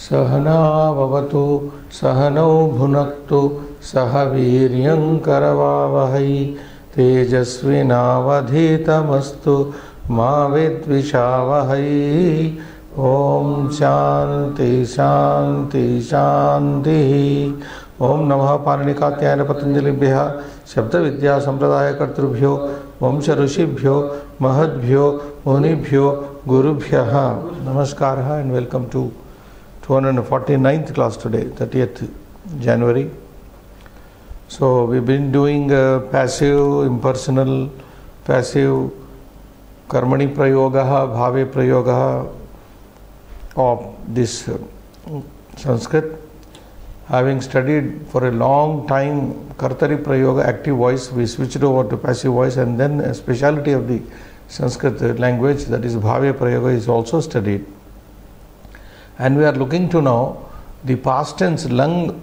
सहना भवतु सहनौ भुनक्तु सह वीर्यं करवावहै तेजस्विनावधीतमस्तु मा विद्विषावहै। ओम शांति शांति शांति। ओम नमः पाणिनिकात्यायन पतंजलिभ्यः शब्द विद्या संप्रदाय कर्तृभ्यो वंश ऋषिभ्यो महद्भ्यो मुनिभ्यो गुरुभ्यः नमस्कारः and welcome to 249th class today, 30th January. So we've been doing passive, impersonal, passive, karmani prayogaha, bhave prayogaha of this Sanskrit. Having studied for a long time Kartari Prayoga, active voice, we switched over to passive voice, and then a speciality of the Sanskrit language, that is Bhave Prayoga, is also studied. And we are looking to now the past tense lang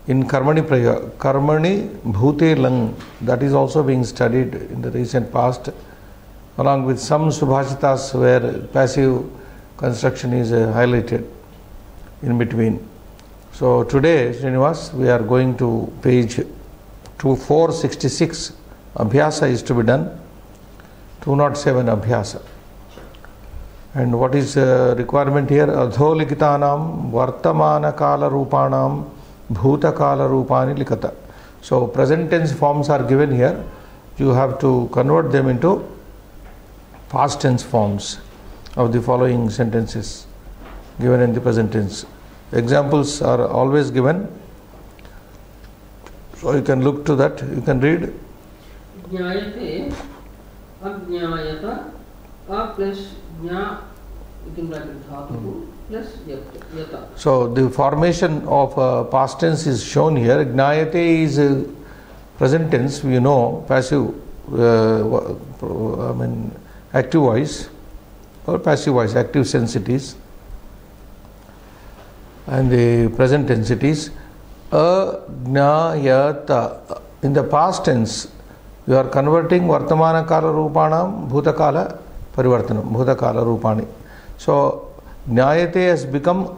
in Karmani Prayoga, Karmani Bhute lang, that is also being studied in the recent past, along with some Subhashitas where passive construction is highlighted in between. So today, Srinivas, we are going to page 466. Abhyasa is to be done. 207 Abhyasa. And what is requirement here? Adholikitanam vartamana kala rupanam bhuta kala rupani likata. So present tense forms are given here. You have to convert them into past tense forms of the following sentences given in the present tense. Examples are always given, so you can look to that. You can read. Jnayate, ajnayata, a plus jna, within bracket dhatu, plus yata. So the formation of past tense is shown here. Jnayate is present tense. You know, passive, active voice, or passive voice, active sense it is. And the present tense it is ajnayata. In the past tense, you are converting vartamana kala rupanam bhutakala parivartanam, bhutakala rupani. So jnayate has become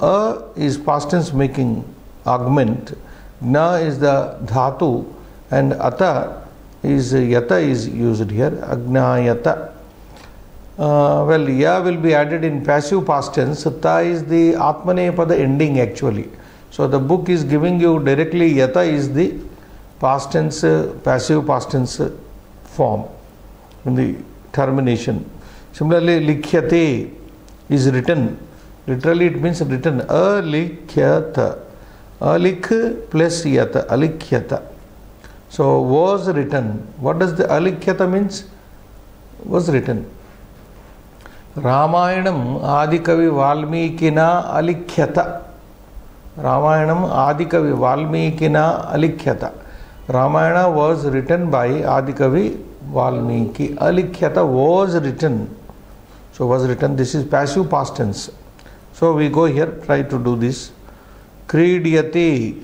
is past tense making augment. Jna is the dhatu, and ata is yata is used here. Ajnayata. Well, ya will be added in passive past tense. Ta is the atmanepada ending actually. So the book is giving you directly yata is the past tense, passive past tense form in the termination. Similarly, likhyate is written. Literally it means written. Alikhyata. Alikh plus yata. Alikhyata. So was written. What does the alikhyata means? Was written. Ramayanam Adikavi Valmikina Alikhyata. Ramayanam Adikavi Valmikina Alikhyata. Ramayana was written by Adikavi Valmiki. Alikhyata was written. So was written. This is passive past tense. So we go here, try to do this. Kridyate.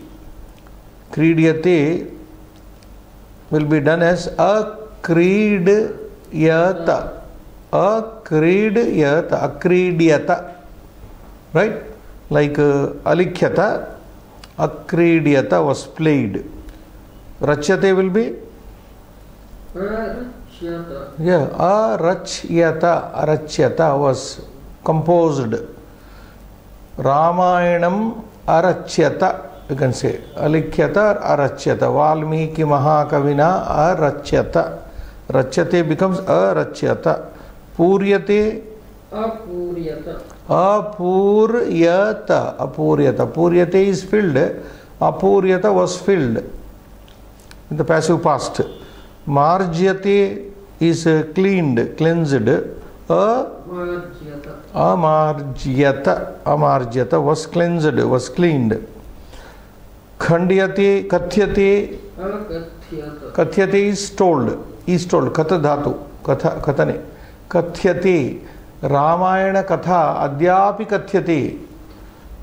Kridyate will be done as akridyata. Akridyata, akridyata, right? Like alikhyata, akridyata was played. Rachyate will be? Arachyata. Yeah, arachyata was composed. Ramayanam arachyata, you can say. Alikhyata, arachyata. Valmiki Mahakavina arachyata. Rachyate becomes arachyata. Puryate. Apuryata. Apuryata. Apuryata. Puryate is filled. Apuryata was filled in the passive past. Marjyate is cleaned, cleansed. Marjyata. Amarjyata was cleansed, was cleaned. Khandyate, kathyate. Akathyata. Kathyate is told. Is told. Katha dhatu. Kathane. Kathyate. Ramayana katha adyapi kathyate.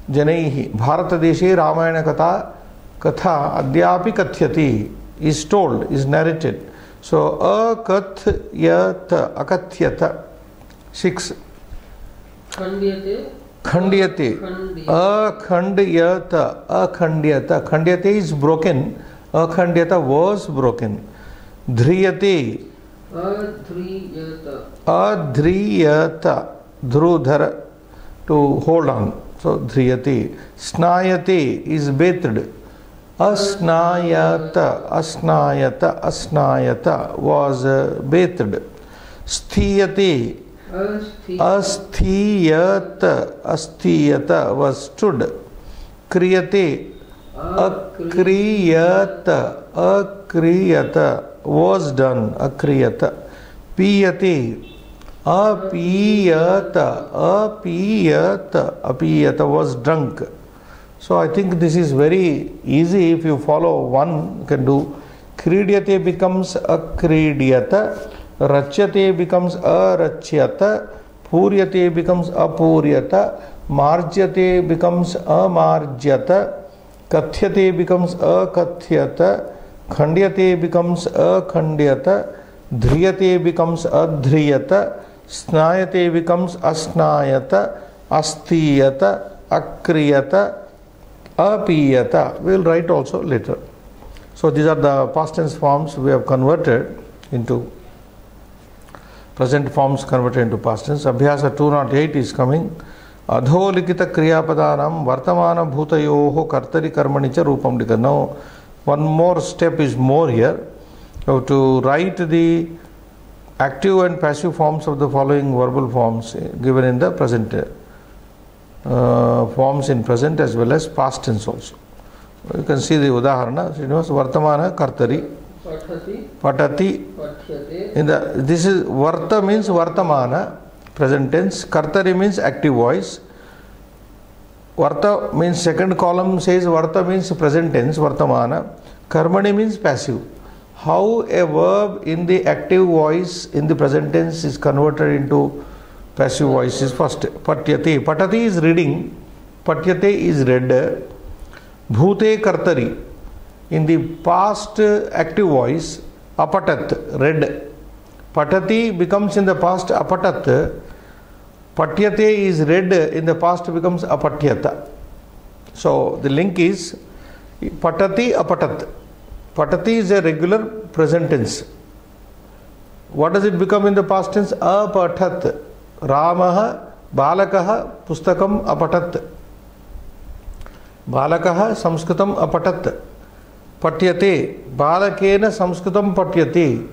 Janaihi. Bharatadeshe Ramayana katha adyapi kathyate. Is told, is narrated. So akathyata. Akathyata. 6. Khandyate. Khandyate. Akhandyata. Akhandyata. Khandyate is broken. Akhandyata was broken. Dhriyate. Adhriyata. Adhriyata. Dhrudhara. To hold on. So dhriyate. Snayate is bathed. Asnayata. Asnayata. Asnayata was bathed. Sthiyate. Asthiyata. Asthiyata was stood. Kriyate. Akriyata. Akriyata was done. Akriyata. Piyate. Apiyata. Apiyata. Apiyata was drunk. So I think this is very easy. If you follow one, you can do. Kridyate becomes akridyata. Rachyate becomes arachyata. Puryate becomes apuryata. Marjyate becomes amarjyata. Kathyate becomes akathyata. Khandyate becomes akhandyata. Dhriyate becomes adhriyata. Snayate becomes asnayata. Asthiyata. Akriyata. Apiyata. We will write also later. So these are the past tense forms we have converted into present forms converted into past tense. Abhyasa 208 is coming. Adholikita kriyapadanam vartamana bhutayoho kartari karmani cha rupam likha. Now one more step is more here. You have to write the active and passive forms of the following verbal forms given in the present forms in present as well as past tense also. You can see the udaharana. Vartamana kartari. Patati. In the this is varta means vartamana, present tense. Kartari means active voice. Varta means second column says varta means present tense, vartamana. Karmani means passive. How a verb in the active voice in the present tense is converted into passive voice is first. Patyate. Patati is reading. Patyate is read. Bhute kartari. In the past active voice, apatat, read. Patati becomes in the past apatat. Patyate is read, in the past becomes apatyata. So the link is patati apatat. Patati is a regular present tense. What does it become in the past tense? Apatat. Ramaha balakaha pustakam apatat. Balakaha samskritam apatat. Patyate. Balakena samskritam patyate.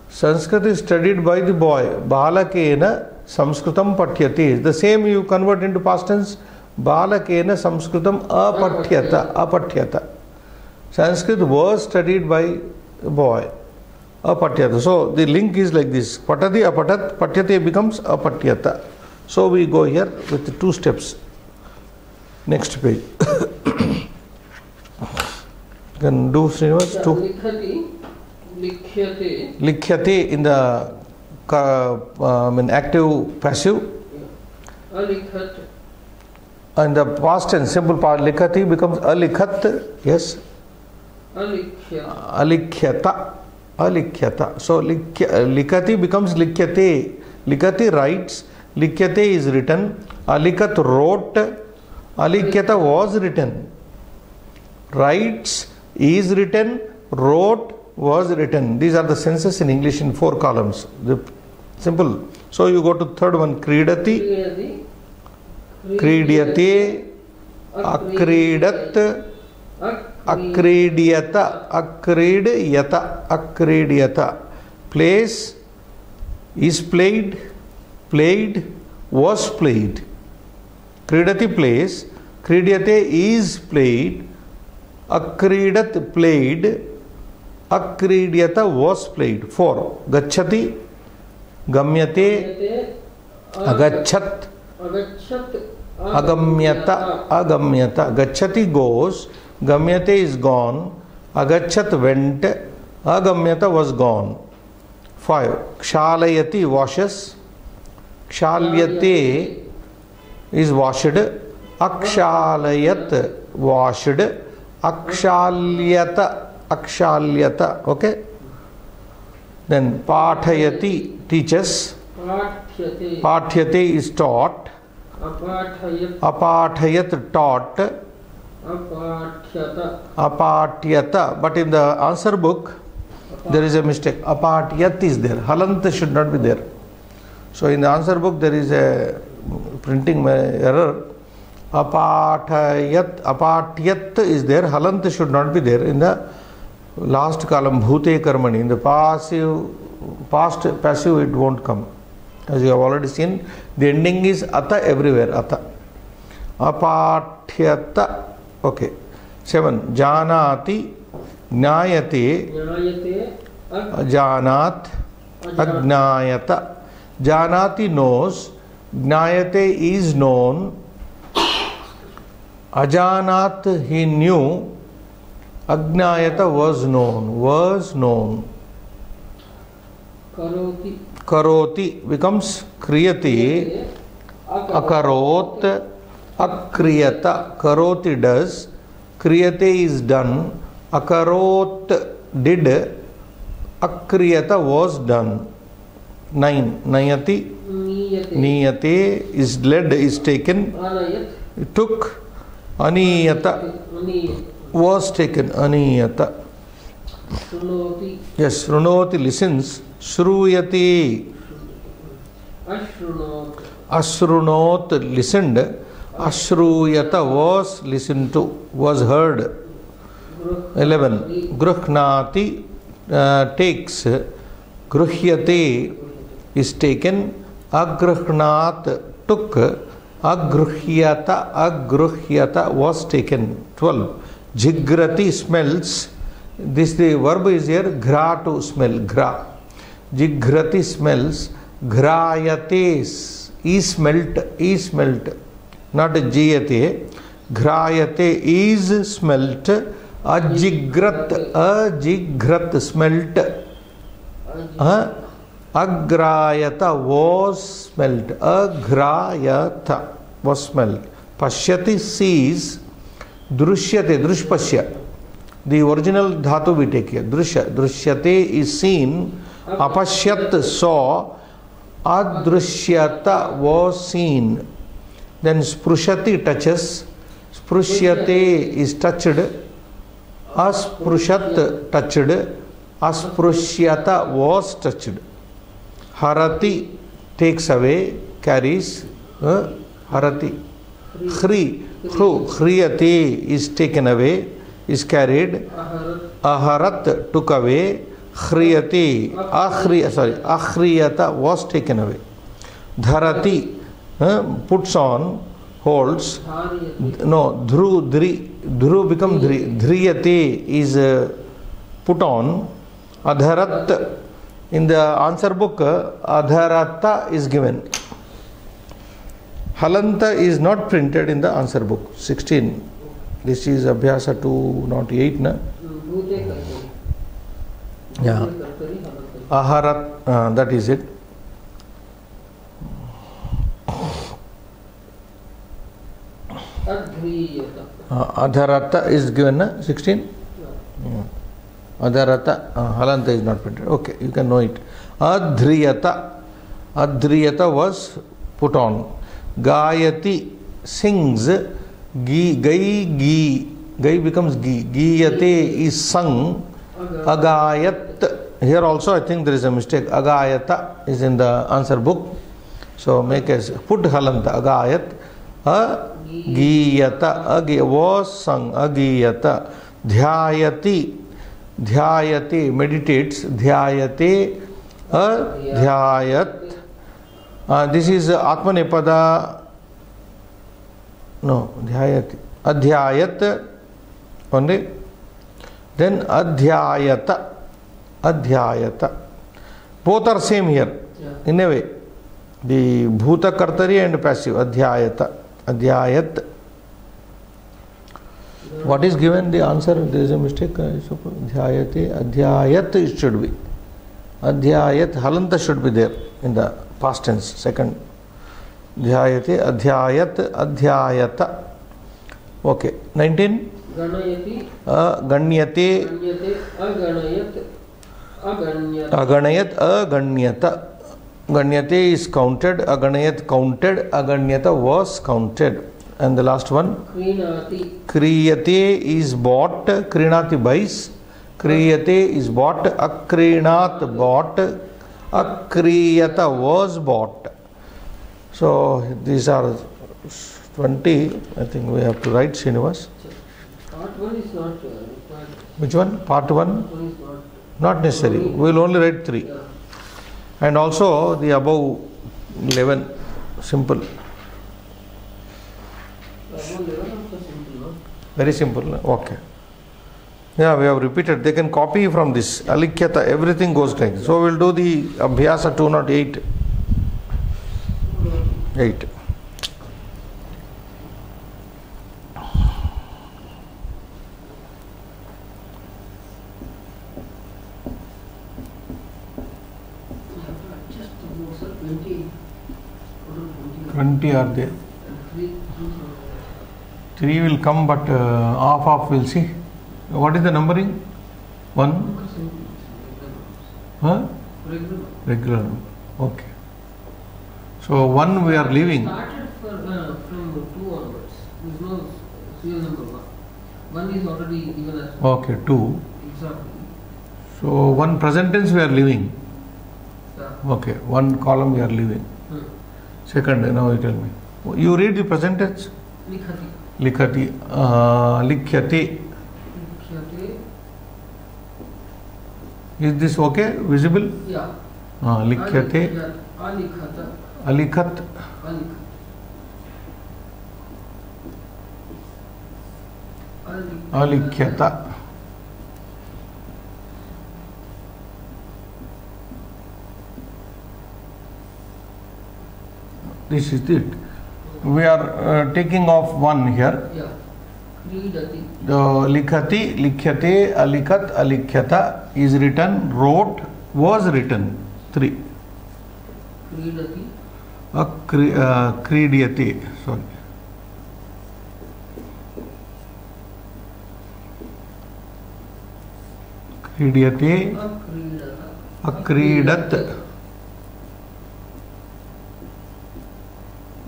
Sanskrit is studied by the boy. Balakena samskritam patyate. The same you convert into past tense. Balakena samskritam apatyata. Apatyata. Sanskrit was studied by a boy. Apatyata. So the link is like this. Patati apatat. Patyate becomes apatyata. So we go here with the two steps. Next page. Can do Srinivas two. Likhyate in the active passive. And the past tense simple part likhati becomes alikhat. Yes. Alikhyata. Alikhyata. So likhati becomes likhyate. Likhati writes. Likhyate is written. Alikhat wrote. Alikhyata was written. Writes is written. Wrote was written. These are the senses in English in 4 columns. The simple. So you go to third one. Kridati. Kridyate. Akridat. Akridyata. Akridyata. Akridyata. Plays. Is played. Played. Was played. Kridati plays. Kridyate is played. Akridat played. Akridyata was played. 4. Gacchati. Gamyate. Agachat. Agamyata. Agamyata. Gacchati goes. Gamyate is gone. Agachat went. Agamyata was gone. 5. Kshalayati washes. Kshalyate is washed. Akshalayat washed. Akshalyata. Akshalyata. Okay. Then Pathayati teaches. Pathyate is taught. अपाठयत Apathayat taught. अपाठ्यत Apatyata. But in the answer book, there is a mistake. Apatyat is there. Halant should not be there. So in the answer book, there is a printing error. Apatyat is there. Halant should not be there. In the last column, bhute karmani. In the past passive, it won't come. As you have already seen, the ending is ata everywhere. Ata. Apathyata. Okay. 7. Janati, Jnayate, ज्ञायते Janat, Ajnayata. Janati knows, Jnayate is known, Ajanat he knew, Ajnayata was known. करोति Karoti becomes Kriyati, Akarot, Akriyata. Karoti does, Kriyate is done, Akarot did, Akriyata was done. 9. Nayati, नीयते Niyate is led, is taken, आनयत took, Aniyata अनीयत was taken, Aniyata. शृणोति Yes, Shrunoti listens, Shruyati, अशृणोत् Ashrunot listened, Ashruyata was listened to, was heard. 11. Gruhnati takes, Gruhyate is taken, Agruhnat took, Agruhyata was taken. 12. Jigrati smells. This the verb is here, ghra to smell, ghra. Jigrati smells, ghrayate is smelt, not jiyate. Ghrayate is smelt, ajigrat smelt, agrayata was smelt, agrayata was smelt. Pashyati sees, drushyate, drushpashya. The original dhatu we take here. Drushyate is seen. Apashyat saw. Adrushyata was seen. Then sprushati touches. Sprusyate is touched. Asprushat touched. Asprushyata was touched. Harati takes away, carries. Harati. Hriyate is taken away, is carried. Aharat took away. Akhriyata was taken away. Dharati puts on, holds. No, dhru become dhriyate is put on. Adharat, in the answer book, adharata is given. Halanta is not printed in the answer book. 16. This is Abhyasa 208, na? भूते कर्तरि Yeah. कर्तरि हलति Aharat, that is it. अध्रीयत Adharata is given, na? 16? Yeah. Adharata, Halanta is not printed. Okay, you can know it. Adhriyata. Adhriyata was put on. Gayati sings. Gai becomes gi. Giyate is sung. Agayat. Here also I think there is a mistake. Agayata is in the answer book. So make as put halanta. Agayat. Agiyata. Was sung. Agiyata. Dhyayati. Dhyayati meditates. Dhyayate. Dhyayat. This is Atmanepada. No, Dhyayati. Adhyayat only. Then Adhyayata. Adhyayata. Both are same here. In a way. The Bhuta Kartari and passive. Adhyayata. Adhyayat. What is given? The answer, there is a mistake. I suppose. Dhyayate. Adhyayat it should be. Adhyayat. Halanta should be there in the past tense. Second. Dhyayate. Adhyayat. Adhyayata. Okay. 19. गणयति Ganyate. गण्यते अगणयत अगण्यत Aganayat. Aganyata. Ganyate is counted, aganayat counted, aganyata was counted. And the last one, Krinati. kriyate is bought, krinati buys, kriyate is bought, akrinat bought, akriyata was bought. So these are 20. I think we have to write, Srinivas. Part 1 is not required. Which one? Part 1? Part 1 is Not necessary. We will only write 3. Yeah. And also the above 11, simple. Above 11 also simple, no? Very simple. No? Okay. Yeah, we have repeated. They can copy from this. Alikhyata, everything goes like. So we will do the Abhyasa 208. 8. Just about, sir, 20. 20 are there. 3 will come, but half will see. What is the numbering? 1? Huh? Regular. Okay. So 1 we are leaving. Started from 2 onwards. There is no serial number 1. 1 is already given as Okay, 2. example. So 1 present tense we are leaving. Yeah. Okay, 1 column we are leaving. Second, now you tell me. You read the present tense? Likhati. Likhati. Likhyate. Likhyate. Is this okay? Visible? Yeah. Likhyate. Alikhata. Alikhat. Alikhyata. This is it. We are taking off 1 here. Yeah. Kridati. The likhati, likhyate, alikhat, alikhyata is written, wrote, was written. 3. Kridati. Kridiyate. Sorry. Kridiyate. Akridata. Akridat.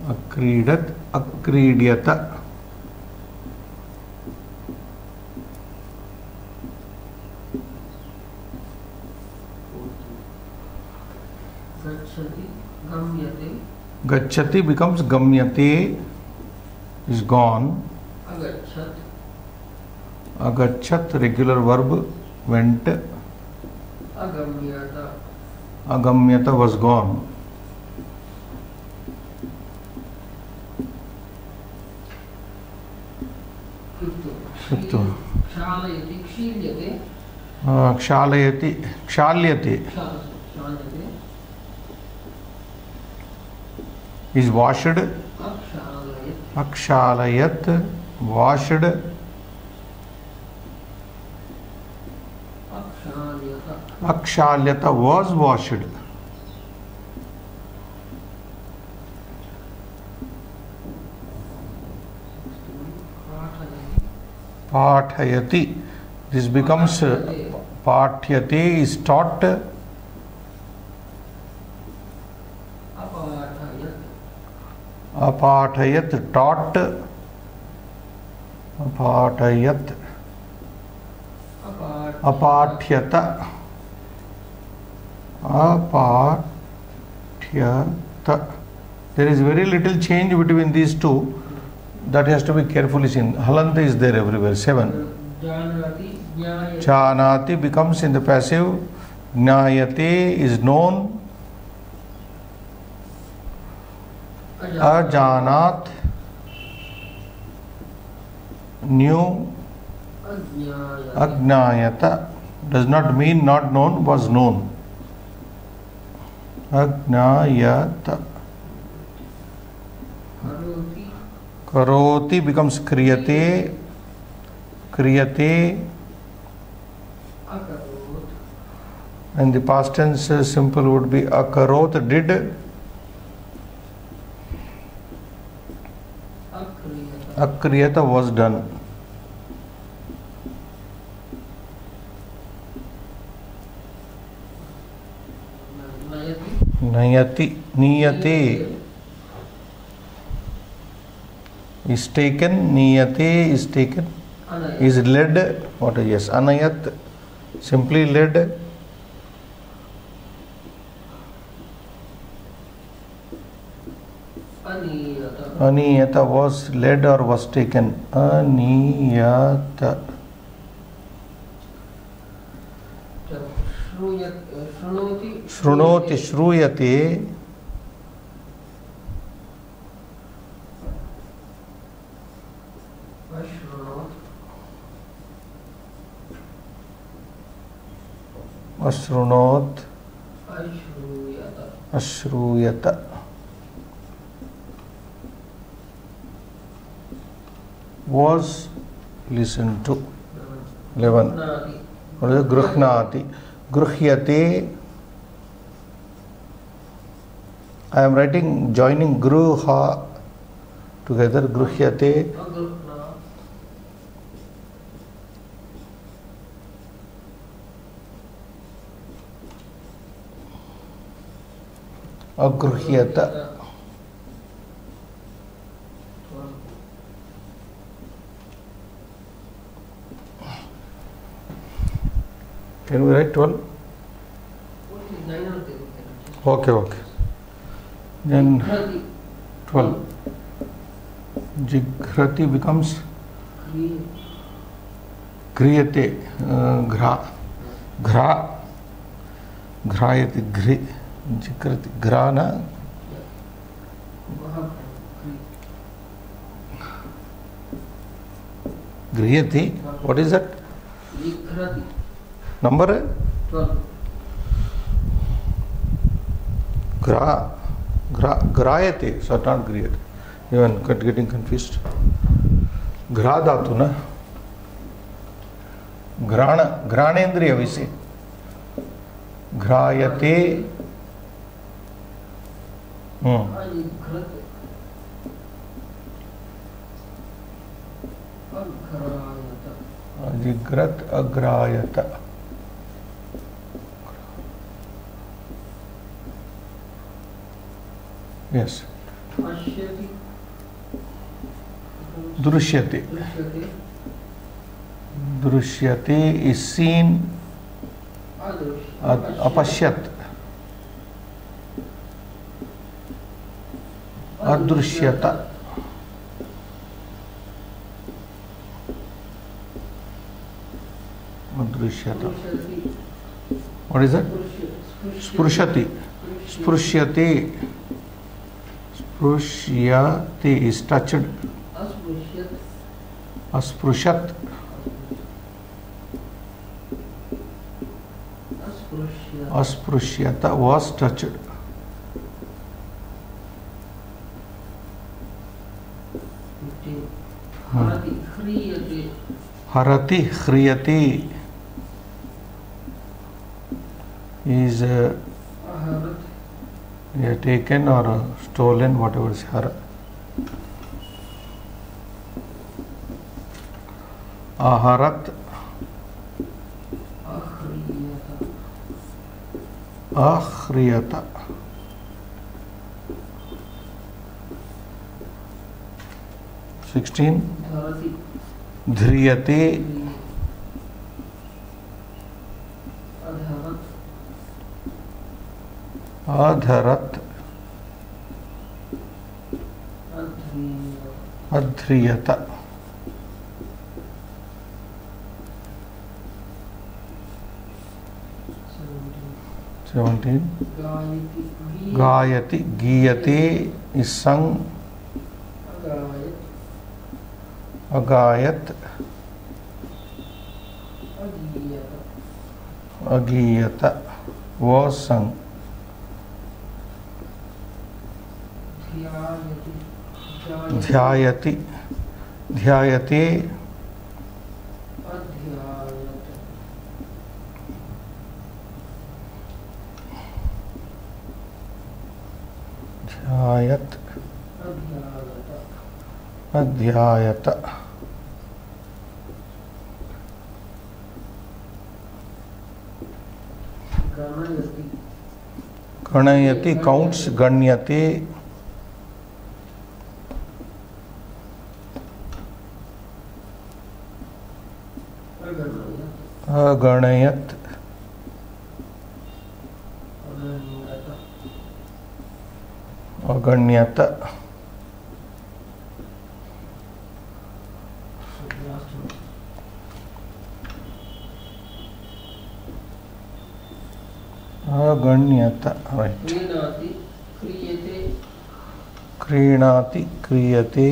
Akridat. Akridiyata. Gachati. Gamyate. Gachati becomes gamyate, is gone. Agachat. Agachat, regular verb, went. Agamyata. Agamyata was gone. Fifth. Fifth. Kshalayati. Kshilyate. Kshalayati, kshalyate Kshalyate. is washed. Akshalayat. Akshalayat, washed. Akshalyata. Akshalyata was washed. Pathayati. This becomes pathyate is taught. Apathayat. Apathayat, taught. Apathayat. Apathyata. Apathyata. There is very little change between these two. That has to be carefully seen. Halanta is there everywhere. 7. Janati. Jnayati. Janati becomes in the passive. Jnayate is known. Ajanat, knew. Ajnayati. Ajnayata does not mean not known, was known. Ajnayata. Karoti. Karoti becomes kriyate. Kriyate. Akarot. And the past tense simple would be akarot, did. Akriyata. Akriyata was done. Nayati. नयति नीयते is taken, niyate is taken, Anayat. is led. What is yes? Anayat, simply led. Aniyata. Aniyata was led or was taken. Aniyata. Shrunoti. Shrunoti, shruyate. Ashrunot. Ashrunot. Ashruyata. Ashruyata. Was listened to. 11. Nati. What is it? Gruhnati. Gruhyate. I am writing, joining gruha together. Gruhyate. Agrupna. Agruhyata. Can we write 12? Okay, okay. Then 12. Jighrati becomes griyate. Grayate. Jighrati. Grana. Griyate. What is that? Number? 12. Grayate. So not griyate. Even getting confused. Gra dhatu na. Granendriya we say. Grayate. Jigrat agrayata. Yes. Drushyate. Drushyate is seen. Apashyat. Adrushyata. Adrushyata. What is that? Sprushati. Sprusyate. Sprusyate is touched. Asprushat. Asprushyata was touched. Harati khriyati is taken or stolen, whatever is har. Aharat. Akhriyata. Sixteen. Dhriyate. Adharat. Adhriyata. 17. Gayati. Giyate is sung. Agayat. Agiyata was sung. Dhyayati. Dhyayate. Dhyayat. Adhyayata. गणयति counts, गण्यते, अगणयत, अगण्यत, अगण्यत, right. क्रीणाति क्रियते, क्रीणाति क्रियते,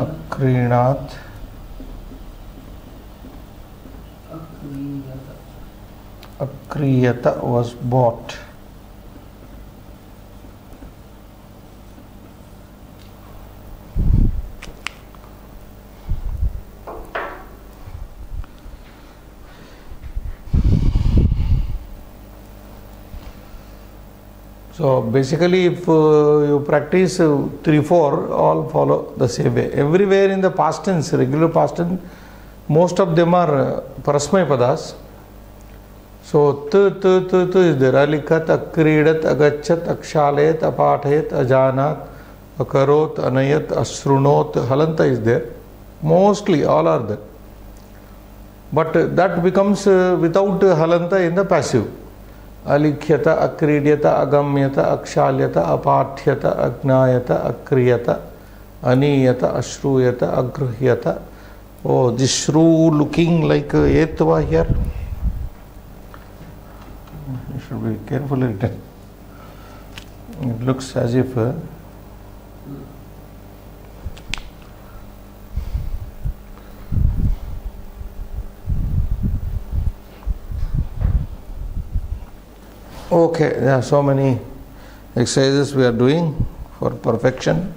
अक्रीणात्, अक्रियत was bought, so basically if you practice 3-4, all follow the same way. Everywhere in the past tense, regular past tense, most of them are parasmay padas. So t is there. Alikat, akridat, agachat, akshalet, apathet, ajanat, akarot, anayat, asrunot, halanta is there. Mostly all are there. But that becomes without halanta in the passive. Alikhyata, akridyata, agamyata, akshalyata, apathyata, agnayata, akriyata, aniyata, ashruyata, agruhyata. Oh, this shru looking like etva here. You should be carefully written. It looks as if okay, there are so many exercises we are doing for perfection.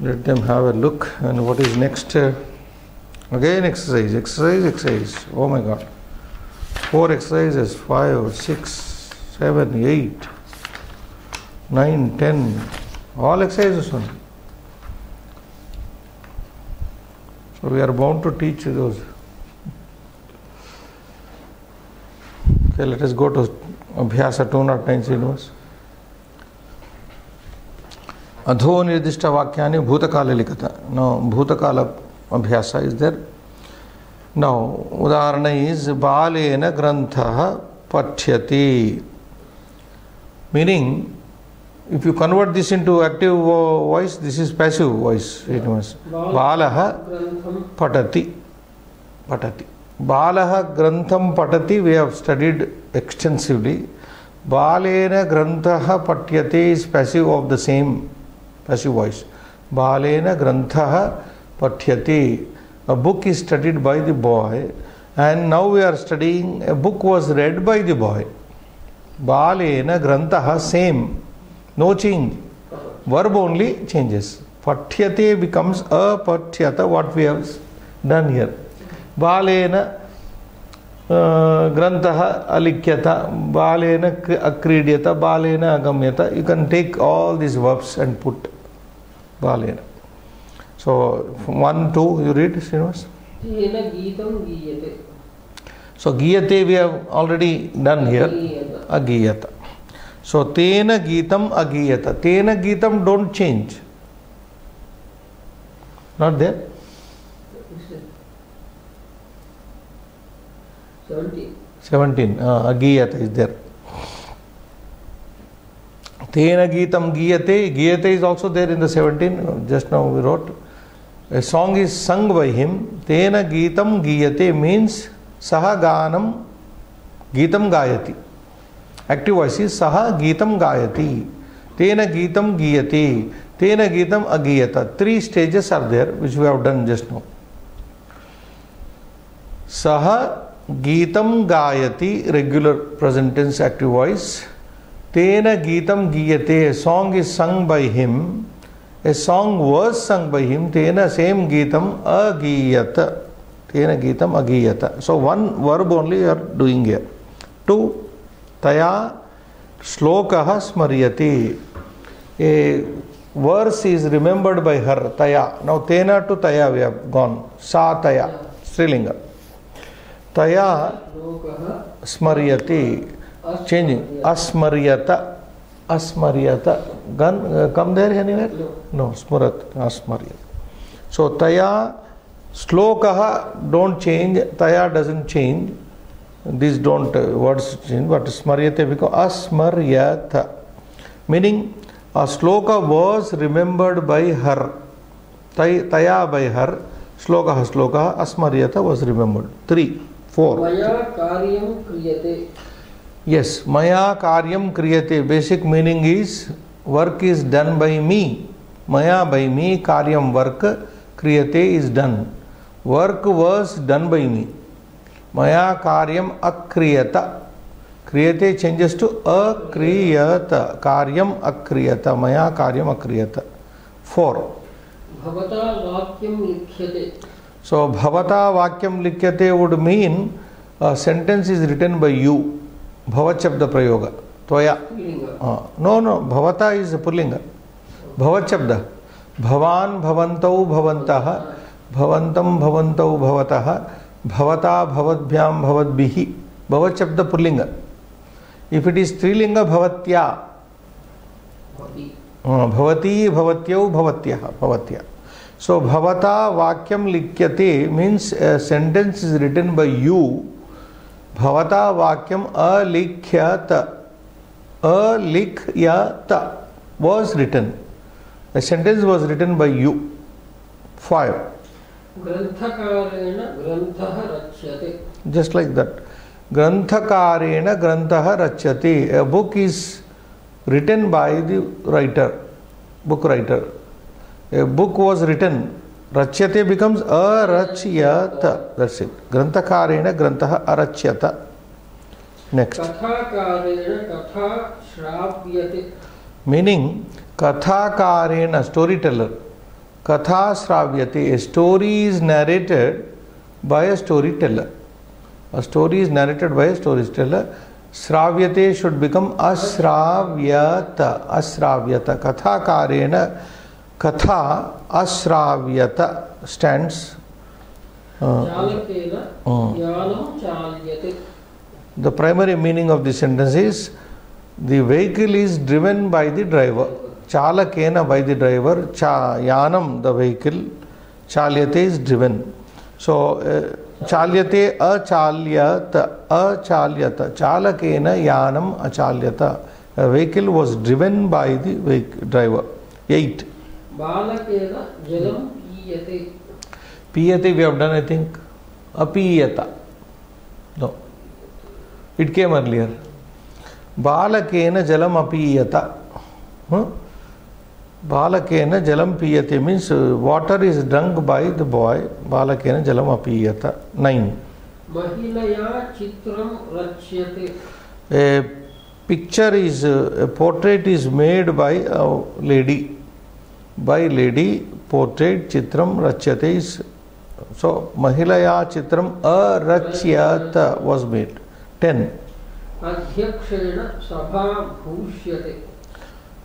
Let them have a look. And what is next? Again exercise. Oh my God. 4 exercises, 5, 6, 7, 8, 9, 10, all exercises only. So we are bound to teach those. Okay, let us go to Abhyasa 209 Srinivas. Adho nirdishta vakyani bhutakala likata. Now bhutakala abhyasa is there. Now udaharana is balena grantha pathyati. Meaning, if you convert this into active voice, this is passive voice. Balaha patati. Balaha grantham patati we have studied extensively. Balena grantha patyate is passive of the same passive voice. Balena grantha pathyate. A book is studied by the boy, and now we are studying a book was read by the boy. Balena grantha, same, no change. Verb only changes. Pathyate becomes apathyata, what we have done here. Balena grantha alikyata, balena akridyata, balena agamyata. You can take all these verbs and put balena. So 1, 2 you read, Srinivas. So giyate we have already done here. Agiyata. So tena gitam agiyata. Tena gitam don't change. Not there? 17. Agiyata is there. Tena gitam giyate. Giyate is also there in the 17. Just now we wrote. A song is sung by him. Tena gitam giyate means saha ganam gitam gayati. Active voice is saha gitam gayati. Tena gitam giyate. Tena gitam agiyata. 3 stages are there which we have done just now. Saha gitam gayati, regular present tense active voice. Tena gitam giyate, a song is sung by him. A song was sung by him. Tena, same gitam agiyata. Tena gitam agiyata. So 1 verb only you are doing here. 2, taya shlokaha smaryati. A verse is remembered by her, Taya. Now Tena to Taya we have gone. Sa Taya, Strilinga. Taya Lokaha Smaryati, changing. Asmaryata, Asmaryata. Come there anywhere? No, Smurat, Asmaryata. So Taya, Slokaha don't change, Taya doesn't change. These don't words change, but Smaryate becomes Asmaryata. Meaning a sloka was remembered by her. Taya by her. Sloka, Asmaryata was remembered. 3, 4. Maya karyam kriyate. Yes, Maya karyam kriyate. Basic meaning is work is done by me. Maya by me, karyam work, kriyate is done. Work was done by me. Maya karyam akriyata. Kriyate changes to akriyata. Karyam akriyata. Maya karyam akriyata. 4. Bhavata vakyam likhyate. So bhavata vakyam likhyate would mean a sentence is written by you. Bhavachabda prayoga. Tvaya. No, bhavata is pullinga. Bhavachabda. Bhavan bhavantau bhavantah. Bhavantam bhavantau bhavatah. Bhavata bhavadbhyam bhavadbihi. Bhavachabda pullinga. If it is strilinga, bhavatya. Bhavati, bhavatyau, bhavatyah, bhavatya. So bhavata vakyam likhyate means a sentence is written by you. Bhavata vakyam alikhyata. Alikhyata was written. A sentence was written by you. 5. Granthakarena grantha rachyate. Just like that. Granthakarena grantha rachyate. A book is written by the writer, book writer. A book was written. Rachyate becomes arachyata. That's it. Granthakarena grantha arachyata. Next. Kathakarena katha shravyate. Meaning, kathakarena, storyteller. Katha shravyate. A story is narrated by a storyteller. A story is narrated by a storyteller. Shravyate should become ashravyata. Ashravyata. Kathakarena katha ashravyata stands. Chalakena yanam chalyate. The primary meaning of the sentence is the vehicle is driven by the driver. Chalakena by the driver. Yanam the vehicle. Chalyate is driven. So chalyate achalyata. Achalyata. Chalakena yanam achalyata. A vehicle was driven by the driver. 8. Balakena jalam piyate. Piyate we have done, I think. Apiyata. No. It came earlier. Balakena jalam apiyata. Balakena jalam piyate means water is drunk by the boy. Balakena jalam apiyata. 9. Mahilaya chitram rachyate. A picture is, a portrait is made by a lady. By lady, portrait, chitram rachyate is. So, Mahilaya chitram arachyata was made. 10. Adhyakshena sabha bhushyate.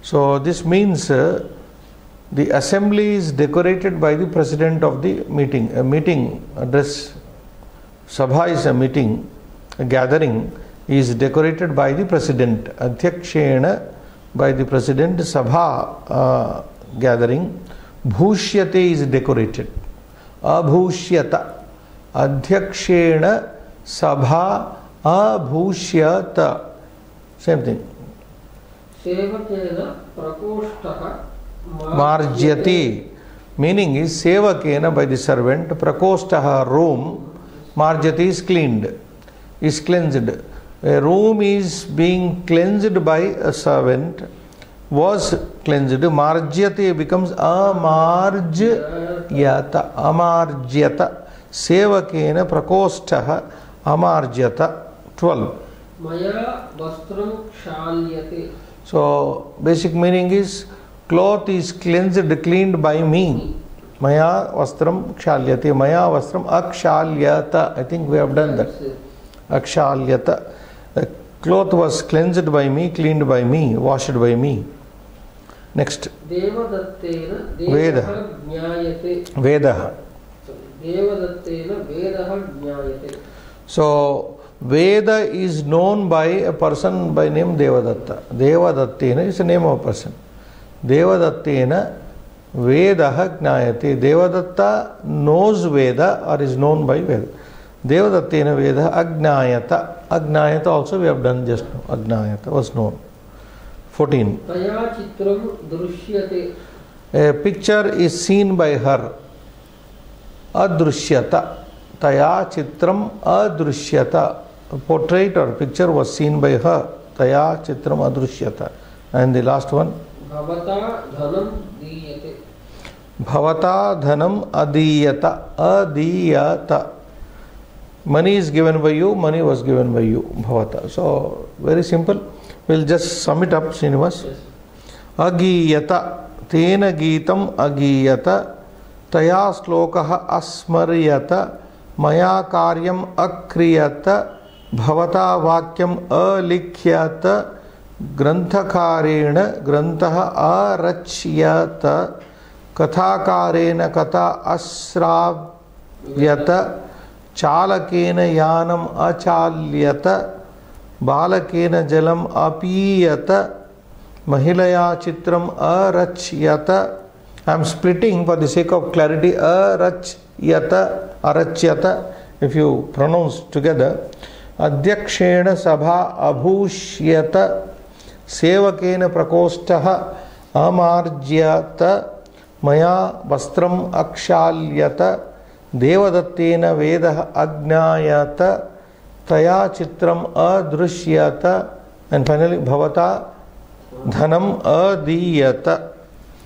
So, this means the assembly is decorated by the president of the meeting. A meeting address, sabha is a meeting, a gathering is decorated by the president. Adhyakshena by the president, sabha gathering. Bhushyate is decorated. Abhushyata. Adhyakshena sabha abhushyata. Same thing. Sevakena prakoshtha Marjyati. Meaning is sevakena by the servant. Prakoshtha room. Marjyati is cleaned. Is cleansed. A room is being cleansed by a servant. Was cleansed. Marjyate becomes amarjyata. Amarjyata. Sevakena prakoshtha amarjyata. 12. Maya vastram kshalyate. So basic meaning is cloth is cleaned by me. Maya vastram kshalyate. Maya vastram akshalyata. I think we have done that. Akshalyata. The cloth was cleansed by me, cleaned by me, washed by me. Next. देवदत्तेन वेदः ज्ञायते. वेदः. देवदत्तेन वेदः ज्ञायते. So Veda is known by a person by name Devadatta. Devadattena is the name of a person. Devadattena Vedaha Gnayate. Devadatta knows Veda or is known by Veda. Devadattena Veda Agnayata. Agnayata also we have done just now. Agnayata was known. 14. Taya chitram drushyate. A picture is seen by her. Adrushyata. Taya chitram adrushyata. A portrait or picture was seen by her. Taya chitram adrushyata. And the last one. Bhavata dhanam diyate. Bhavata dhanam adiyata. Adiyata. Money is given by you, money was given by you. Bhavata. So, very simple. We'll just sum it up, Srinivas. Yes. Agiyata. Tena geetam agiyata. Taya slokaha asmaryata. Maya karyam akriyata. Bhavata vakyam alikhyata. Granthakarena grantaha arachyata. Kathakarena katha asravyata. Chalakena yanam achalyata. Balakena jalam apiyata. Mahilaya chitram arachyata. I am splitting for the sake of clarity. Arachyata, arachyata. If you pronounce together. Adhyakshena sabha abhushyata. Sevakena prakostha amarjyata. Maya vastram akshalyata. Devadattena vedah agnayata. Taya chitram adrushyata. And finally bhavata dhanam adiyata.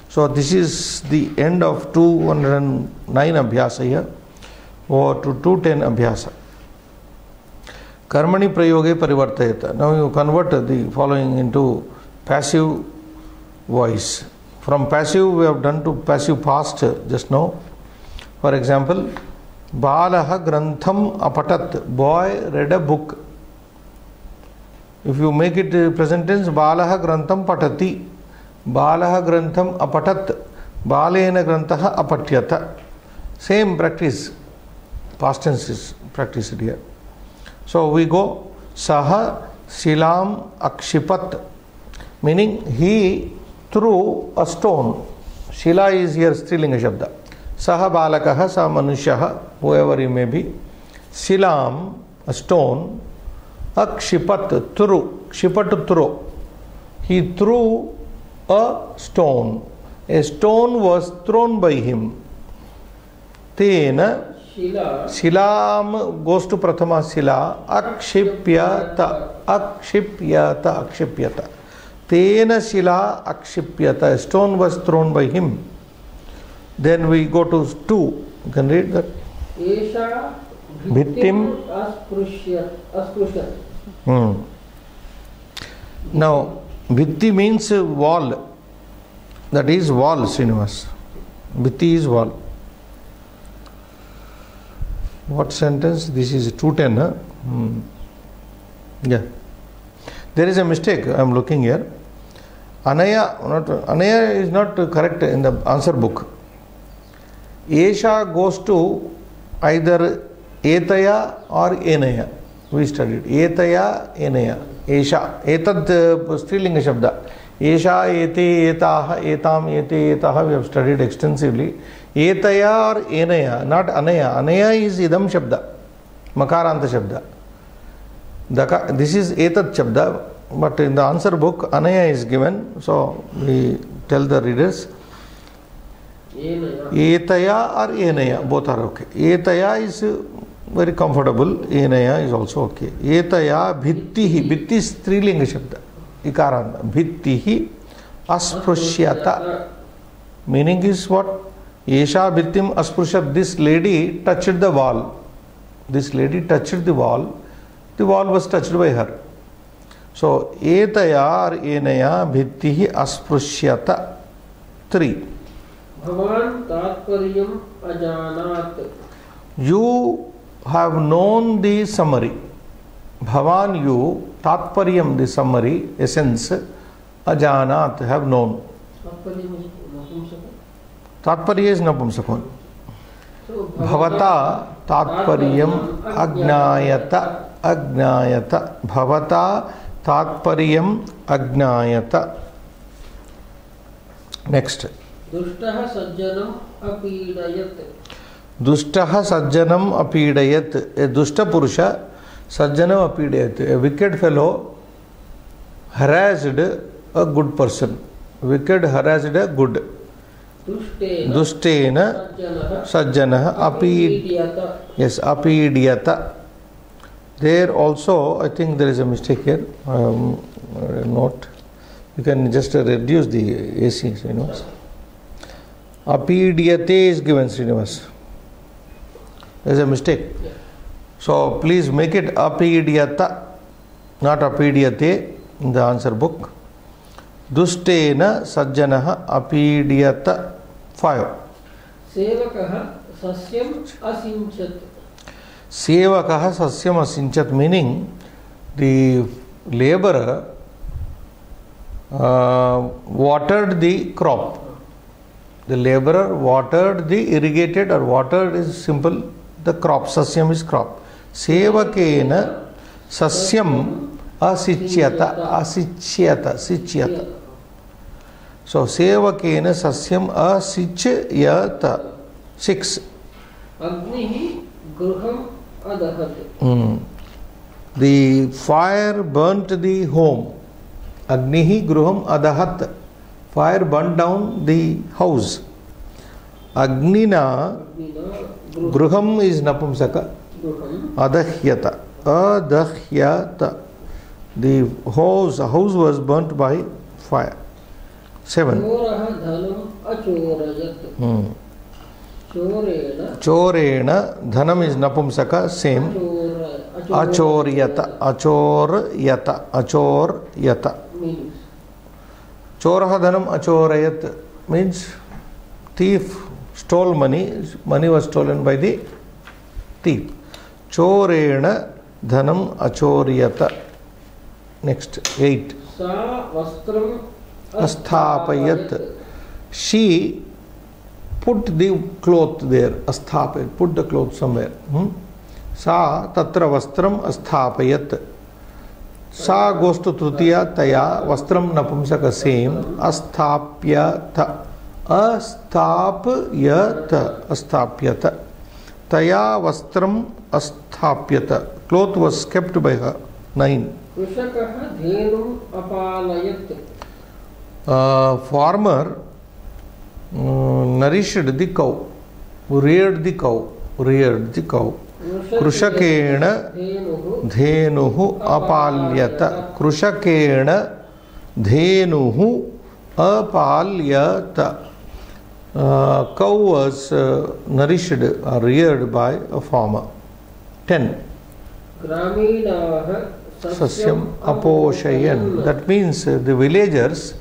So this is the end of 209 abhyasa here, or to 210 abhyasa. Karmani prayoge parivartayata. Now you convert the following into passive voice. From passive we have done to passive past just now. For example, Balaha grantham apatat. Boy read a book. If you make it present tense, Balaha grantham patati. Balaha grantham apatat. Balena granthaha apatyata. Same practice. Past tense is practiced here. So we go Saha Silam Akshipat. Meaning he threw a stone. Shila is here Strilinga Shabda. Saha Balakaha Sa Manushaha, whoever he may be. Silam, a stone. Akshipat, threw. Kshipat, throw. He threw a stone. A stone was thrown by him. Tena Shilam goes to Prathama Sila. Akshipyata. Akshipyata. Akshipyata. Tena Shila Akshipyata. A stone was thrown by him. Then we go to 2. You can read that. Esha Bhittim asprushya. Now, Bhitti means wall. That is wall, Srinivas. Bhitti is wall. What sentence? This is 210, huh? Yeah. There is a mistake. I am looking here. Anaya is not correct in the answer book. Esha goes to either Etaya or Enaya. We studied. Etaya, Enaya. Esha. Etad Strilinga Shabda. Esha, Ete, Etaha, Etam, Ete, Etaha. We have studied extensively. Etaya or Enaya, not Anaya. Anaya is Idam Shabda. Makaranta Shabda. This is Etad Shabda. But in the answer book, Anaya is given. So we tell the readers. Etaya or Enaya, both are okay. Etaya is very comfortable. Enaya is also okay. Etaya bhittihi. Bhitti is Strilinga Shabda. Ikaranta. Bhittihi asprushyata. Meaning is what? Esha bhittim asprushyat. This lady touched the wall. This lady touched the wall. The wall was touched by her. So, etaya or enaya bhittihi asprushyata. 3. Bhavan tatparyam ajanat. You have known the summary. Bhavan, you, tatparyam, the summary, essence, ajanat, have known. तात्पर्य is napumsakon. Bhavata tatparyam ajnayata ajnayata. Bhavata tatparyam ajnayata. Next. दुष्टः सज्जनम् अपीडयत्. दुष्टः सज्जनम् अपीडयत्. A dushta purusha sajjanam apidayat. A wicked fellow harassed a good person. Wicked harassed a good. Dushtena sajjanah apidayata. Yes, apidayata. There also, I think there is a mistake here. Note. You can just reduce the AC, you know. Apidayate is given, Srinivas. There is a mistake. So please make it apidayata, not apidayate in the answer book. Dushtena sajjanah apidayata. 5. Sevakah sasyam asinchat. Sevakah sasyam asinchat, meaning the laborer watered the crop. The laborer watered the irrigated, or watered is simple, the crop. Sasyam is crop. Sevakena sasyam asichyata. Asichyata. So, sevakena sasyam asichyata. 6. Agnihi gruham adahat. The fire burnt the home. Agnihi gruham adahat. Fire burnt down the house. Agnina gruham is napumsaka. Adahyata. Adahyata. The house was burnt by fire. 7. Chorena. Dhanam is napumsaka. Same. Achoryata. Achoryata. Achoryata. Choraha dhanam achorayat means thief stole money. Money was stolen by the thief. Chorena dhanam achoryata. Next. 8. Sa vastram asthapayat. She put the cloth there. Asthapayat. Put the cloth somewhere. Sa tatra vastram asthapayat. Sa goes to trutiya. Taya vastram napumsaka. Same. Asthapyata. Asthapyata. Asthapyata. Taya vastram asthapyata. Cloth was kept by her. 9. Krishakah dhenum apalayat. Farmer nourished the cow, reared the cow, Krushakena dhenuhu apalyata. Krushakena dhenuhu apalyata. Cow was nourished or reared by a farmer. 10. Graminaah Sasyam aposhayan. That means the villagers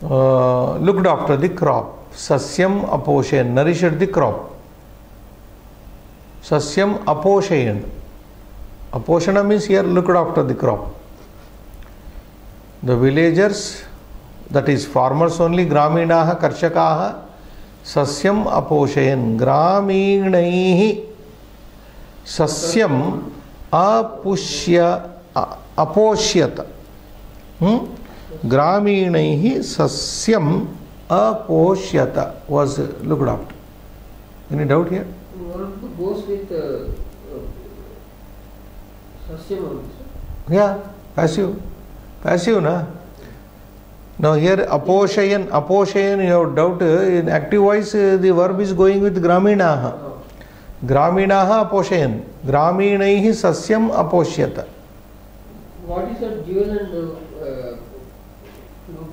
looked after the crop. Sasyam aposhayan, nourished the crop. Sasyam aposhayan. Aposhana means here looked after the crop. The villagers, that is farmers only, graminaha karshakaha, sasyam aposhayan. Graminaihi sasyam aposhyata. Graminaihi sasyam aposhyata was looked after. Any doubt here? What goes with sasyam also? Yeah, passive. Passive, na? Now here aposhayan, aposhayan, you have doubt. In active voice, the verb is going with graminaha. Graminaha aposhayan. Graminaihi sasyam aposhyata. What is the dual and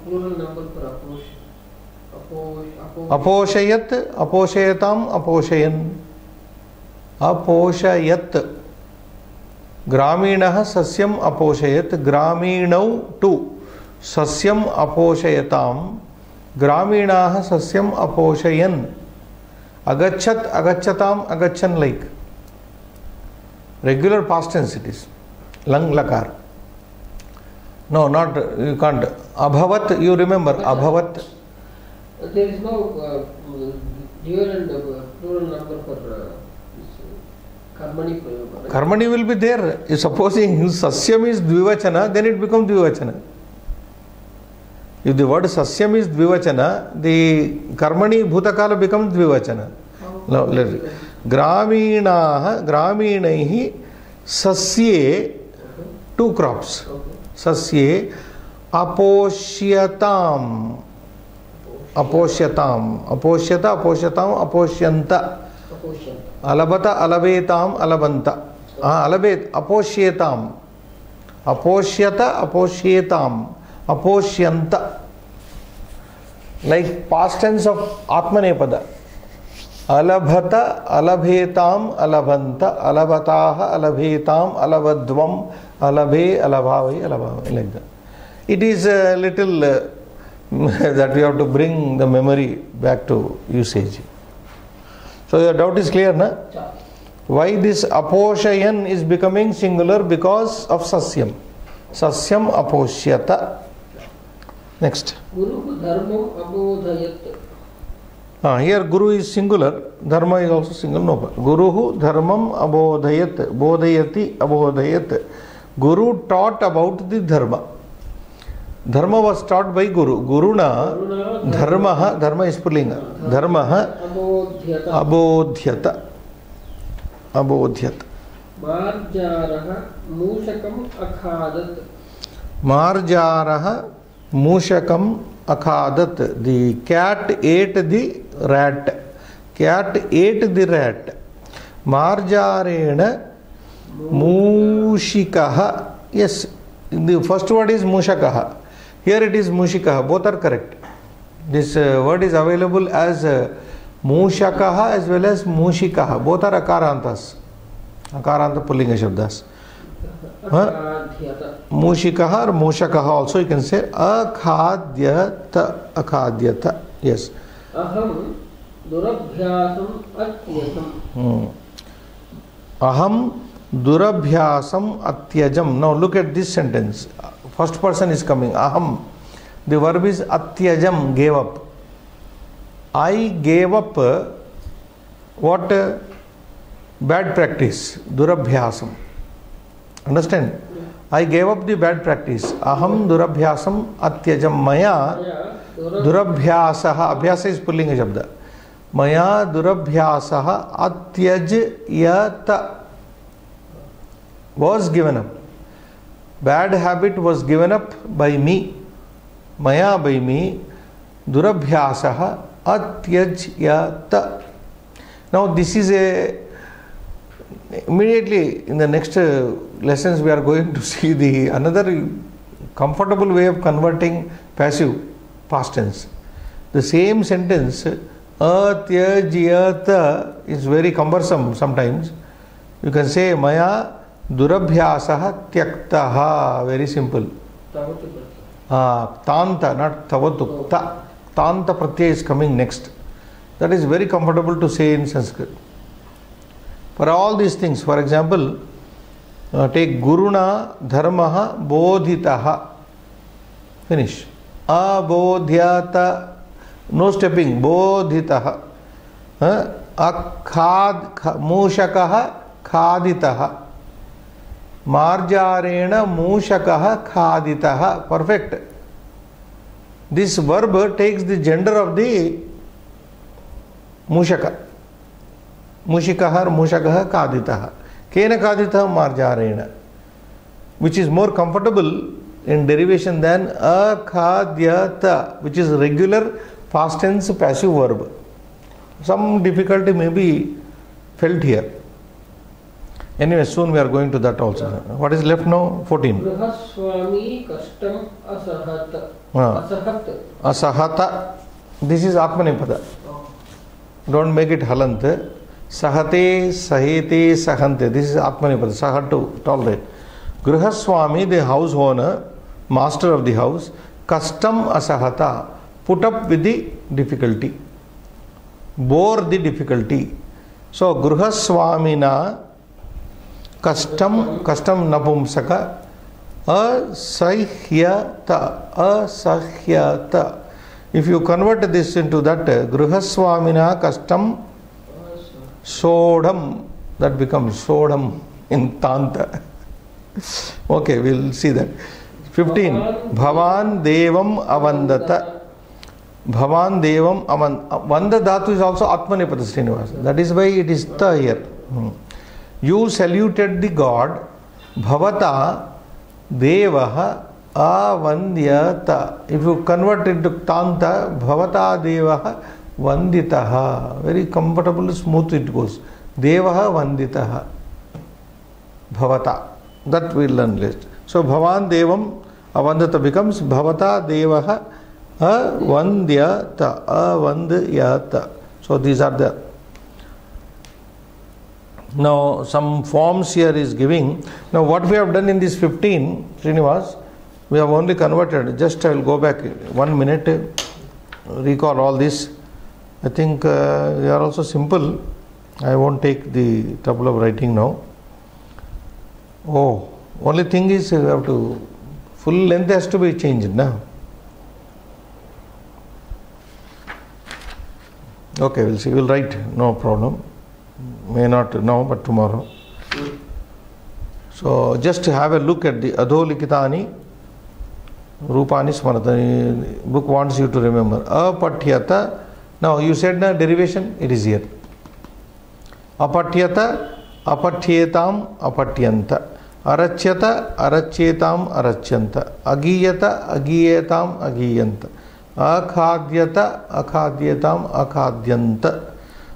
plural number for Aposhayat, aposhayatam, aposhayan. Aposhayat. Graminaha sasyam aposhayat. Graminau tu sasyam aposhayatam. Graminaha sasyam aposhayan. Agachat, agachatam, agachan like. Regular past tense it is. Lang lakar. No, not, you can't. Abhavat, you remember, abhavat. There is no dual and plural number for this karmani prayoga. Karmani will be there. If supposing sasyam is dvivachana, then it becomes dvivachana. If the word sasyam is dvivachana, the karmani bhutakala becomes dvivachana. Now, graminaihi sasye, two crops. Sasye aposhyatam. Aposhyatam. Aposhyata, aposhyatam, aposhyanta. Alabata, alabetam, alabanta. Alabet, aposhyetam. Aposhyata, aposhyetam. Aposhyanta. Like past tense of Atmanepada. Alabhata, alabhetam, alabanta, alabataha, alabhetam, alabadvam, alabe, alabhavi, alabhavi. Like that. It is a little that we have to bring the memory back to usage. So your doubt is clear, na? Why this aposhayan is becoming singular? Because of sasyam. Sasyam aposhyata. Next. Guru dharmam abodhayat. Here Guru is singular, Dharma is also singular. No. Guruhu dharmam abodhayat, bodhayati abodhayat. Guru taught about the dharma. Dharma was taught by Guru. Guruna dharma, dharma is pullinga. Dharma abodhyata. Abodhyata. Marjaraha mushakam akhadat. Marjaraha mushakam akhadat. The cat ate the rat. Cat ate the rat. Marjarena mushikaha. Yes, the first word is mushakaha. Here it is mushikaha. Both are correct. This word is available as mushakaha as well as mushikaha. Both are akarantas. Akaranta pullinga shabdas. Mushikaha or mushakaha also you can say. Akhadyata. Akhadyata. Yes. Aham durabhyasam atyatam. Aham durabhyasam atyajam. Now look at this sentence. First person is coming. Aham. The verb is atyajam, gave up. I gave up what? Bad practice. Durabhyasam. Understand? I gave up the bad practice. Aham durabhyasam atyajam. Maya durabhyasaha. Abhyasa is pulling a shabda. Maya durabhyasaha atyajyata. Was given up. Bad habit was given up by me. Maya, by me. Durabhyasaha atyajyata. Now this is a, immediately in the next lessons we are going to see the another comfortable way of converting passive past tense. The same sentence atyajyata is very cumbersome sometimes. You can say Maya durabhyasaha tyaktaha. Very simple. Tanta, not tavatu. Tanta pratyaya is coming next. That is very comfortable to say in Sanskrit. For all these things, for example, take Guruna dharmaha bodhitaha. Finish. Abodhyata. No stepping. Bodhitaha. Akhad mushakaha khaditaha. Marjarena mushakaha khaditaha. Perfect. This verb takes the gender of the mushaka. Mushikaha, mushakaha, kaditaha. Kena kaditaha marjarena. Which is more comfortable in derivation than akhadyata, which is regular past tense passive verb. Some difficulty may be felt here. Anyway, soon we are going to that also. What is left now? 14. Grihaswami kashtam asahat. Asahata. This is Atmanepada. Don't make it halant. Sahate, sahete, sahante. This is Atmanepada. Sahatu, tolerate. Grihaswami, the house owner, master of the house, kashtam asahata. Put up with the difficulty. Bore the difficulty. So, Grihaswamina Kastam napumsaka Asahyata, asahyata. If you convert this into that, Grihaswamina Kastam Sodham, that becomes Sodham in Tanta. Okay, we'll see that. 15. Bhavan Devam Avandata. Bhavan Devam Vanda Dhatu is also Atmanepada Srinivasa. That is why it is ta here. You saluted the God. Bhavata Devaha Avandyata. If you convert into Tanta, Bhavata Devaha Vanditaha. Very comfortable, smooth it goes. Devaha Vanditaha. Bhavata. That we will learn later. So Bhavan Devam Avandata becomes Bhavata Devaha Avandyata. Avandyata. So these are the. Now some forms here is giving. Now what we have done in this 15, Srinivas, we have only converted. Just I will go back 1 minute, recall all this. I think they are also simple. I won't take the trouble of writing now. Oh, only thing is you have to, full length has to be changed now. Okay, we'll see. We'll write, no problem. May not now, but tomorrow. So just have a look at the Adholikitani Rupani Smartani. Book wants you to remember. Apathyata. Now you said na derivation, it is here. Apathyata, apatyetam, apatyanta. Arachyata, aracyetam, arachyanta. Agiyata, agiyetam, agiyanta. Akhadyata, akhadyetam, akhadyanta.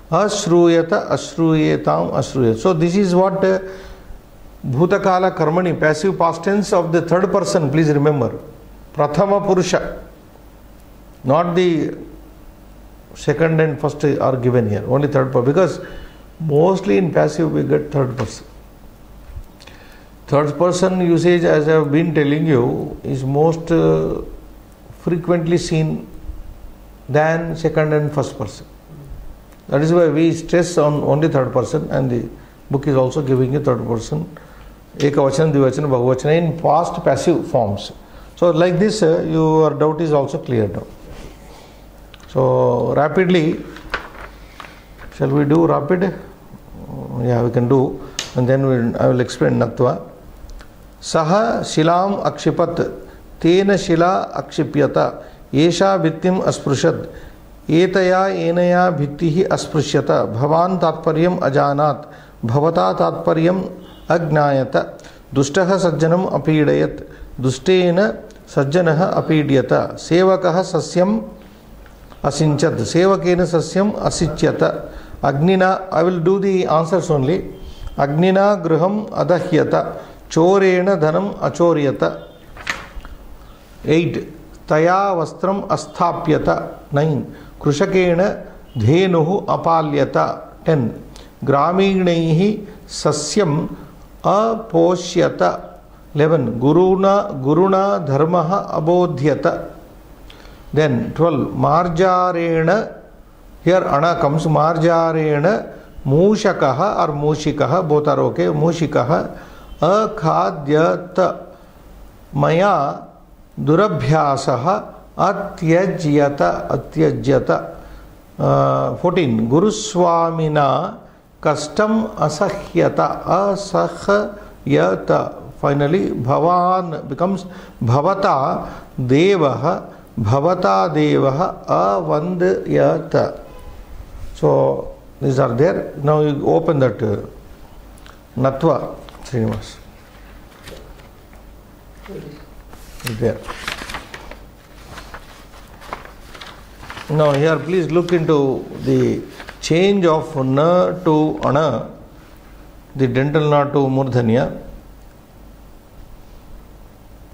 Ashruyata, ashruyetam, ashruyata. So this is what Bhutakala Karmani, passive past tense of the third person, please remember. Prathama Purusha. Not the second and first are given here, only third person. Because mostly in passive we get third person. Third person usage, as I have been telling you, is most frequently seen than second and first person. That is why we stress on only third person, and the book is also giving you third person. Ekavachana, Dvivachana, Bahuvachana in past passive forms. So like this, your doubt is also cleared now. So rapidly, shall we do rapid? Yeah, we can do, and then I will explain Natva. Saha shilam akshipat, tena shila akshipyata, yesha vittim asprushat, etaya enaya bhiktihi asprushyata, bhavan tatparyam ajanat, bhavata tatparyam agnayata, dushtaha sajjanam apidayat, dushtena sajjanaha apidyata, sevakaha sasyam asinchat, sevakena sasyam asichyata, agnina. I will do the answers only. Agnina griham adahyata, chorena dhanam achoryata. 8. Taya vastram asthapyata. 9. Krushakena dhenuhu apalyata. 10. Graminaihi sasyam aposhyata. 11. Guruna dharmaha abodhyata. Then 12. Marjarena, here ana comes, marjarena mushakaha or mushikaha, both are okay. Mushikaha akhadyata maya durabhyasaha atyajyata. 14. Guruswamina kastam asahyata, asahyata. Finally, bhavan becomes bhavata devaha, bhavata devaha avandyata. So these are there. Now you open that Natva, Srinivas. Is there. Now here please look into the change of na to ana, the dental na to murdhanya.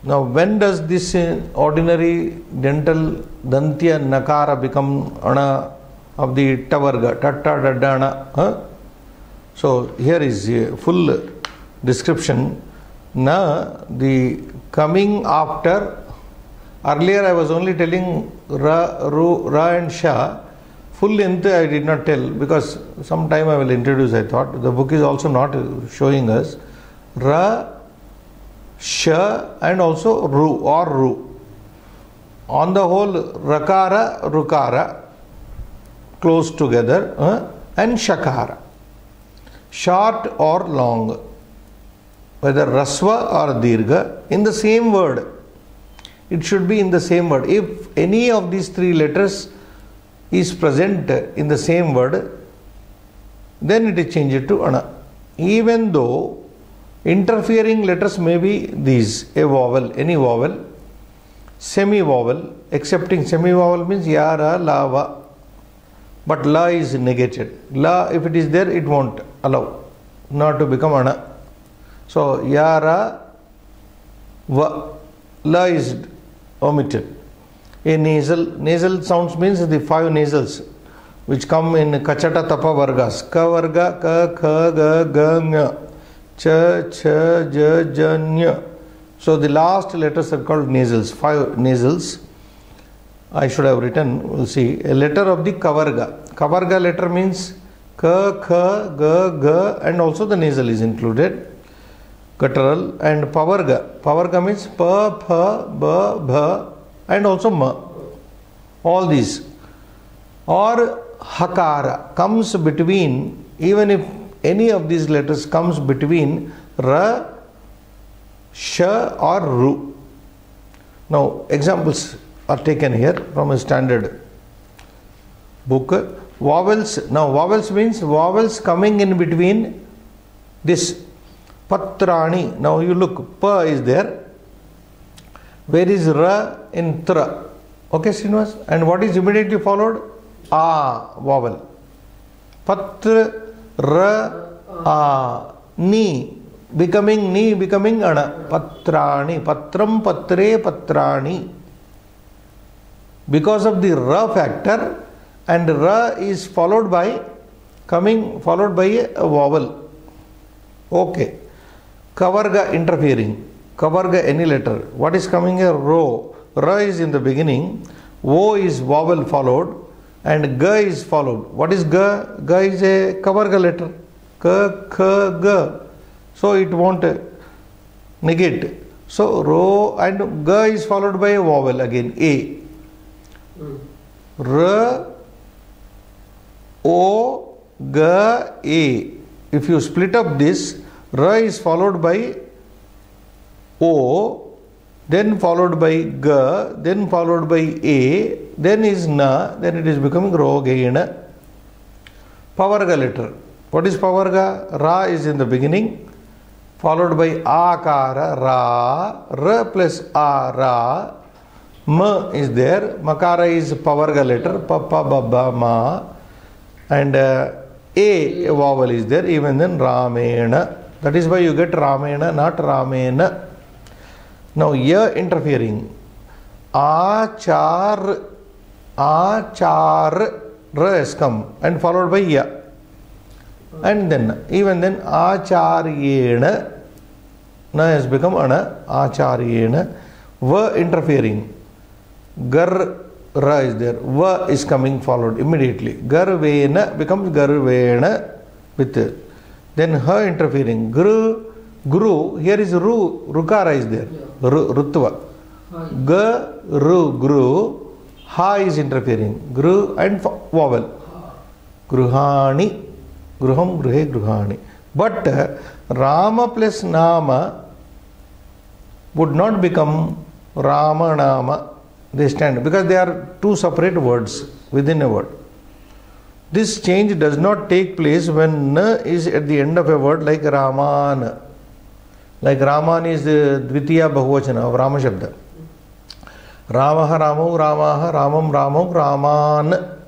Now when does this ordinary dental dantya nakara become ana of the tavarga, tatta dadana? So here is a full description. Na, the coming after. Earlier I was only telling ra, ru, ra and sha. Full length I did not tell because some time I will introduce, I thought. The book is also not showing us. Ra, sh and also ru or ru. On the whole, rakara, rukara, close together, and shakara, short or long, whether rasva or dirgha, in the same word. It should be in the same word. If any of these three letters is present in the same word, then it is changed to ana. Even though interfering letters may be these, a vowel, any vowel, semi-vowel, excepting semi-vowel means ya, ra, la, va. But la is negated. La, if it is there, it won't allow not to become ana. So ya, ra, va. La is omitted. A nasal sounds means the 5 nasals which come in kachata tapa vargas. Ka varga, ka, kha, ga, ga, nga, cha, cha, ja, ja, nya. So the last letters are called nasals, 5 nasals. I should have written, we'll see, a letter of the kavarga. Kavarga letter means ka, kha, ga, ga, and also the nasal is included. Guttural. And pavarga. Pavarga means pa, pha, ba, bha, and also ma. All these. Or hakara comes between, even if any of these letters comes between ra, sh or ru. Now examples are taken here from a standard book. Vowels. Now vowels means vowels coming in between this. Patrani. Now you look, pa is there. Where is ra in tra? Okay, Srinivas? And what is immediately followed? A vowel. Patra, ra, a, ni. Becoming ni, becoming ana. Patrani. Patram, patre, patrani. Because of the ra factor, and ra is followed by a vowel. Okay. Kavarga interfering. Kavarga any letter. What is coming here? Ro. Ra is in the beginning. O is vowel followed. And ga is followed. What is ga? Ga is a kavarga letter. Ka, kha, ga. So it won't negate. So ro and ga is followed by a vowel again. A. Ra, o, ga, a. If you split up this, ra is followed by o, then followed by ga, then followed by a, then is na, then it is becoming ro, ge, na. Pavarga letter. What is pavarga? Ra is in the beginning, followed by akara, ra, ra plus a, ra, ma is there, makara is pavarga letter, pa, pa, ba, ba, ma, and a vowel is there, even then ramena. That is why you get ramena, not ramena. Now ya interfering. Achar, ra has come and followed by ya. And then, even then, acharyena, na has become ana, acharyena. Va interfering. Gar, ra is there. Va is coming followed immediately. Garvena becomes garvena with. Then ha interfering. Gru, here is ru, rukara is there. Rutva. Ga, ru, gru. Ha is interfering. Gru and vowel. Gruhani. Gruham, gruhe, gruhani. But Rama plus Nama would not become Rama, Nama. They stand because they are 2 separate words within a word. This change does not take place when na is at the end of a word like Raman. Like Raman is the Dvitiya Bahuvachana of Rama Shabda. Ramaha, Ramo, Ramaha, Ramam, Ramo, Raman.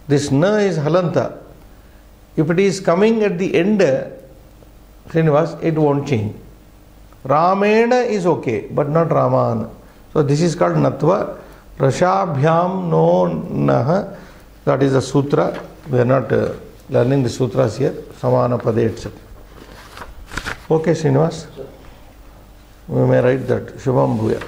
This na is halanta. If it is coming at the end, Srinivas, it won't change. Ramena is okay, but not Raman. So this is called Natva. Rashabhyam no naha. That is the sutra. We are not learning the sutras here. Samana Pade etc. Okay, Srinivas. We may write that. Shubham Bhuya.